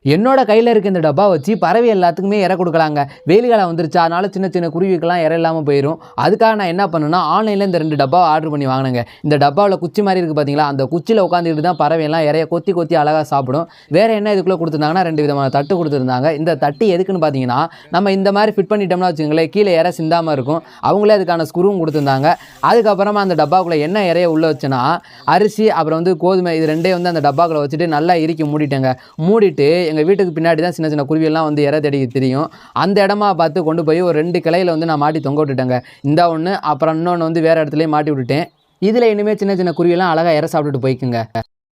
என்னோட கையில் இருக்க இந்த டப்பா வச்சு பறவை எல்லாத்துக்குமே இறை கொடுக்கலாங்க. வெயில் காலம் வந்துருச்சு, அதனால சின்ன சின்ன குருவிக்கெல்லாம் இறை இல்லாமல் போயிடும். அதுக்காக நான் என்ன பண்ணேன்னா, ஆன்லைனில் இந்த 2 டப்பாவை ஆர்டர் பண்ணி வாங்கினேங்க. இந்த டப்பாவில் குச்சி மாதிரி இருக்குது பார்த்தீங்களா, அந்த குச்சியில் உட்காந்துக்கிட்டு தான் பறவையெல்லாம் இறைய கொத்தி கொத்தி அழகாக சாப்பிடும். வேறு என்ன இதுக்குள்ளே கொடுத்துருந்தாங்கன்னா 2 விதமான தட்டு கொடுத்துருந்தாங்க. இந்த தட்டு எதுக்குன்னு பார்த்தீங்கன்னா, நம்ம இந்த மாதிரி ஃபிட் பண்ணிட்டோம்னா வச்சுக்கோங்களேன், கீழே இறை சிந்தாமல் இருக்கும். அவங்களே அதுக்கான ஸ்க்ரூவும் கொடுத்துருந்தாங்க. அதுக்கப்புறமா அந்த டப்பாக்குள்ளே என்ன இறைய உள்ளே வச்சேன்னா, அரிசி அப்புறம் வந்து கோதுமை, இது 2யும் வந்து அந்த டப்பாக்குள்ளே வச்சுட்டு நல்லா இறுக்கி மூடிட்டேங்க. மூடிட்டு எங்கள் வீட்டுக்கு பின்னாடி தான் சின்ன சின்ன குருவியெல்லாம் வந்து இறை தேடி தெரியும். அந்த இடமா பார்த்து கொண்டு போய் ஒரு 2 கிளையில் வந்து நான் மாட்டி தொங்க விட்டுட்டேங்க. இந்த ஒன்று, அப்புறம் இன்னொன்று வந்து வேறு இடத்துலையும் மாட்டி விட்டுட்டேன். இதில் இனிமேல் சின்ன சின்ன குருவியெல்லாம் அழகாக இறை சாப்பிட்டுட்டு போய்க்குங்க.